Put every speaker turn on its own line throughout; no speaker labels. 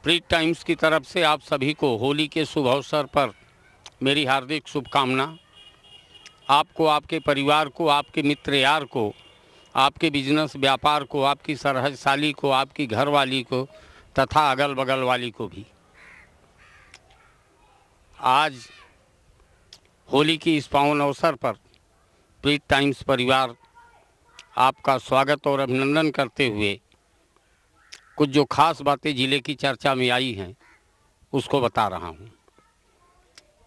प्रीत times की तरफ से आप सभी को होली के शुभ अवसर पर मेरी हार्दिक शुभकामना। आपको, आपके परिवार को, आपके मित्र यार को, आपके बिजनेस व्यापार को, आपकी सरहद साली को, आपकी घरवाली को तथा अगल बगल वाली को भी। आज होली की इस पावन अवसर पर प्रीत टाइम्स परिवार आपका स्वागत और अभिनंदन करते हुए कुछ जो खास बातें ज़िले की चर्चा में आई हैं उसको बता रहा हूं।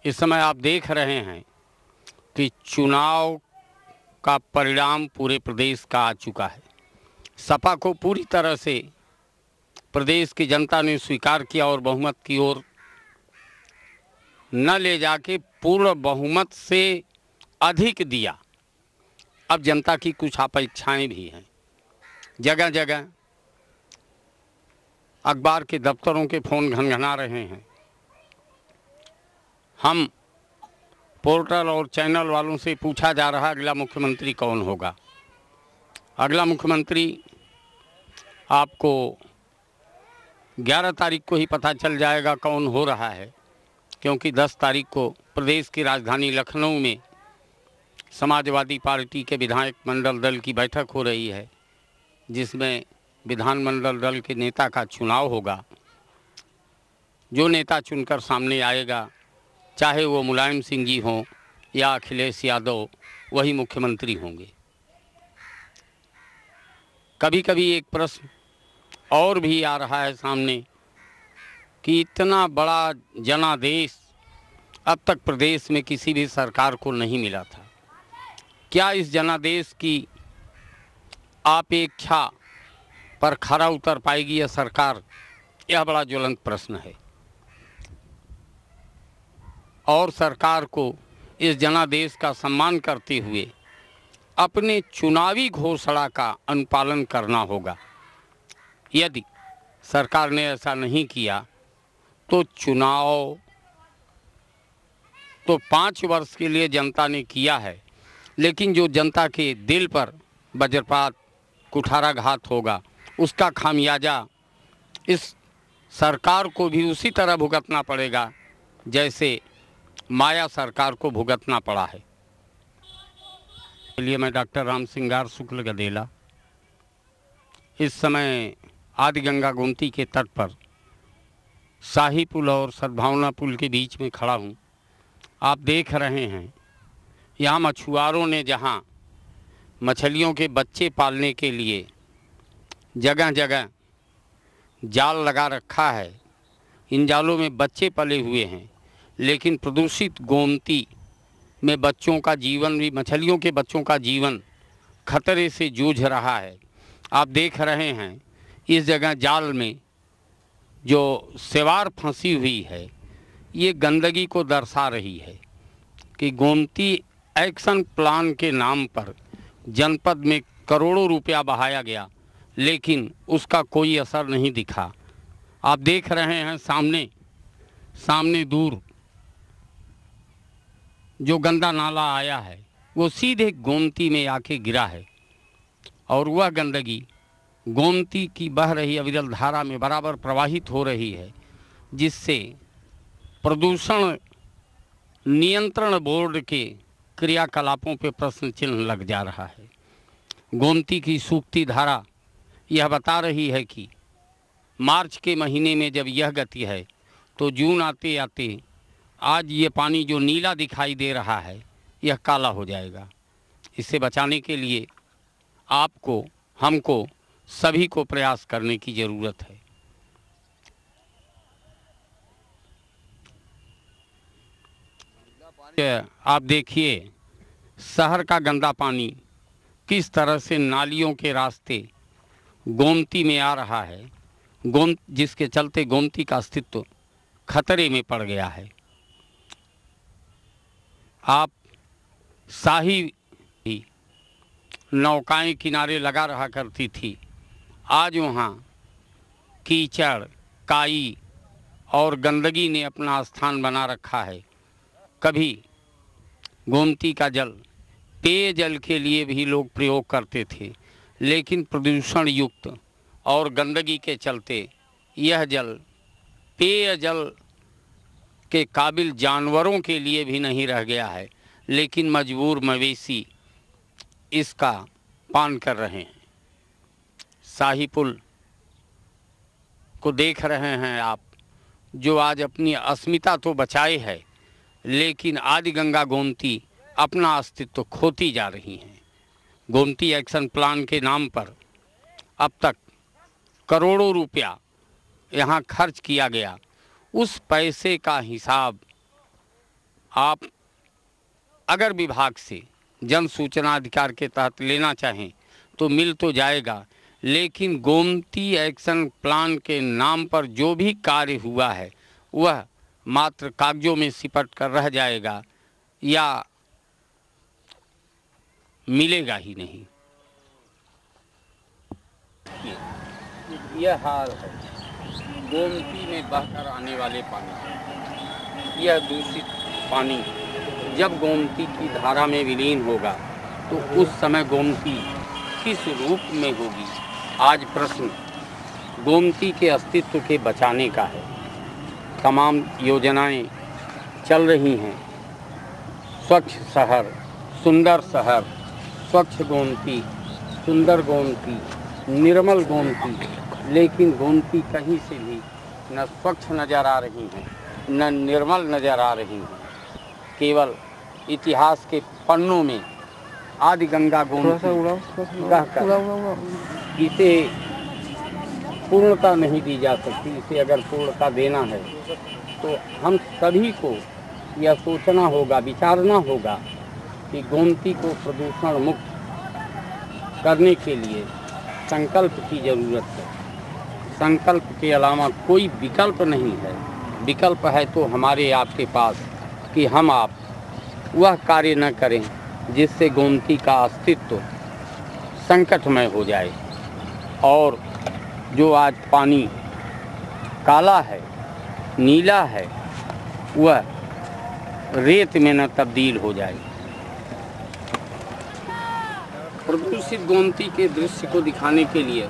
इस समय आप देख रहे हैं कि चुनाव का परिणाम पूरे प्रदेश का आ चुका है। सपा को पूरी तरह से प्रदेश की जनता ने स्वीकार किया और बहुमत की ओर न ले जाके पूर्ण बहुमत से अधिक दिया। अब जनता की कुछ अपेक्षाएं भी हैं। जगह जगह अखबार के दफ्तरों के फ़ोन घनघना रहे हैं। हम पोर्टल और चैनल वालों से पूछा जा रहा है अगला मुख्यमंत्री कौन होगा। अगला मुख्यमंत्री आपको 11 तारीख को ही पता चल जाएगा कौन हो रहा है, क्योंकि 10 तारीख को प्रदेश की राजधानी लखनऊ में समाजवादी पार्टी के विधायक मंडल दल की बैठक हो रही है, जिसमें विधानमंडल दल के नेता का चुनाव होगा। जो नेता चुनकर सामने आएगा, चाहे वो मुलायम सिंह जी हों या अखिलेश यादव, वही मुख्यमंत्री होंगे। कभी कभी एक प्रश्न और भी आ रहा है सामने कि इतना बड़ा जनादेश अब तक प्रदेश में किसी भी सरकार को नहीं मिला था। क्या इस जनादेश की अपेक्षा पर खरा उतर पाएगी यह सरकार? यह बड़ा ज्वलंत प्रश्न है। और सरकार को इस जनादेश का सम्मान करते हुए अपने चुनावी घोषणा का अनुपालन करना होगा। यदि सरकार ने ऐसा नहीं किया तो चुनाव तो 5 वर्ष के लिए जनता ने किया है, लेकिन जो जनता के दिल पर वज्रपात कुठाराघात होगा उसका खामियाजा इस सरकार को भी उसी तरह भुगतना पड़ेगा जैसे माया सरकार को भुगतना पड़ा है। इसलिए मैं डॉक्टर राम सिंगार शुक्ल गदेला इस समय आदि गंगा गोमती के तट पर शाही पुल और सद्भावना पुल के बीच में खड़ा हूँ। आप देख रहे हैं यहाँ मछुआरों ने जहाँ मछलियों के बच्चे पालने के लिए जगह जगह जाल लगा रखा है, इन जालों में बच्चे पले हुए हैं, लेकिन प्रदूषित गोमती में बच्चों का जीवन भी, मछलियों के बच्चों का जीवन खतरे से जूझ रहा है। आप देख रहे हैं इस जगह जाल में जो सेवार फंसी हुई है, ये गंदगी को दर्शा रही है कि गोमती एक्शन प्लान के नाम पर जनपद में करोड़ों रुपया बहाया गया, लेकिन उसका कोई असर नहीं दिखा। आप देख रहे हैं सामने दूर जो गंदा नाला आया है वो सीधे गोमती में आके गिरा है, और वह गंदगी गोमती की बह रही अविरल धारा में बराबर प्रवाहित हो रही है, जिससे प्रदूषण नियंत्रण बोर्ड के क्रियाकलापों पे प्रश्न चिन्ह लग जा रहा है। गोमती की सूखती धारा यह बता रही है कि मार्च के महीने में जब यह गति है तो जून आते आते आज ये पानी जो नीला दिखाई दे रहा है यह काला हो जाएगा। इसे बचाने के लिए आपको, हमको, सभी को प्रयास करने की ज़रूरत है। आप देखिए शहर का गंदा पानी किस तरह से नालियों के रास्ते गोमती में आ रहा है, जिसके चलते गोमती का अस्तित्व खतरे में पड़ गया है। आप शाही नौकाएं किनारे लगा रहा करती थी, आज वहाँ कीचड़, काई और गंदगी ने अपना स्थान बना रखा है। कभी गोमती का जल पेयजल के लिए भी लोग प्रयोग करते थे, लेकिन प्रदूषण युक्त और गंदगी के चलते यह जल पेयजल के काबिल जानवरों के लिए भी नहीं रह गया है, लेकिन मजबूर मवेशी इसका पान कर रहे हैं। शाही पुल को देख रहे हैं आप, जो आज अपनी अस्मिता तो बचाए है, लेकिन आदि गंगा गोमती अपना अस्तित्व खोती जा रही हैं। गोमती एक्शन प्लान के नाम पर अब तक करोड़ों रुपया यहाँ खर्च किया गया। उस पैसे का हिसाब आप अगर विभाग से जन सूचना अधिकार के तहत लेना चाहें तो मिल तो जाएगा, लेकिन गोमती एक्शन प्लान के नाम पर जो भी कार्य हुआ है वह मात्र कागजों में सिपट कर रह जाएगा या मिलेगा ही नहीं। यह हाल है गोमती में बहकर आने वाले पानी। यह दूषित पानी जब गोमती की धारा में विलीन होगा तो उस समय गोमती किस रूप में होगी? आज प्रश्न गोमती के अस्तित्व के बचाने का है। तमाम योजनाएं चल रही हैं, स्वच्छ शहर, सुंदर शहर, स्वच्छ गोमती, सुंदर गोमती, निर्मल गोमती, लेकिन गोमती कहीं से भी न स्वच्छ नज़र आ रही हैं न निर्मल नज़र आ रही हैं। केवल इतिहास के पन्नों में आदि गंगा गोमती कहकर इसे पूर्णता नहीं दी जा सकती। इसे अगर पूर्णता देना है तो हम सभी को यह सोचना होगा, विचारना होगा कि गोमती को प्रदूषण मुक्त करने के लिए संकल्प की ज़रूरत है। संकल्प के अलावा कोई विकल्प नहीं है। विकल्प है तो हमारे आपके पास कि हम आप वह कार्य न करें जिससे गोमती का अस्तित्व संकटमय हो जाए और जो आज पानी काला है, नीला है, वह रेत में न तब्दील हो जाए। प्रदूषित गोमती के दृश्य को दिखाने के लिए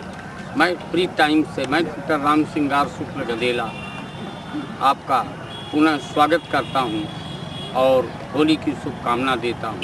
मैं फ्री टाइम से मैं डॉक्टर राम सिंगार शुक्ल गदेला आपका पुनः स्वागत करता हूं और होली की शुभकामना देता हूं।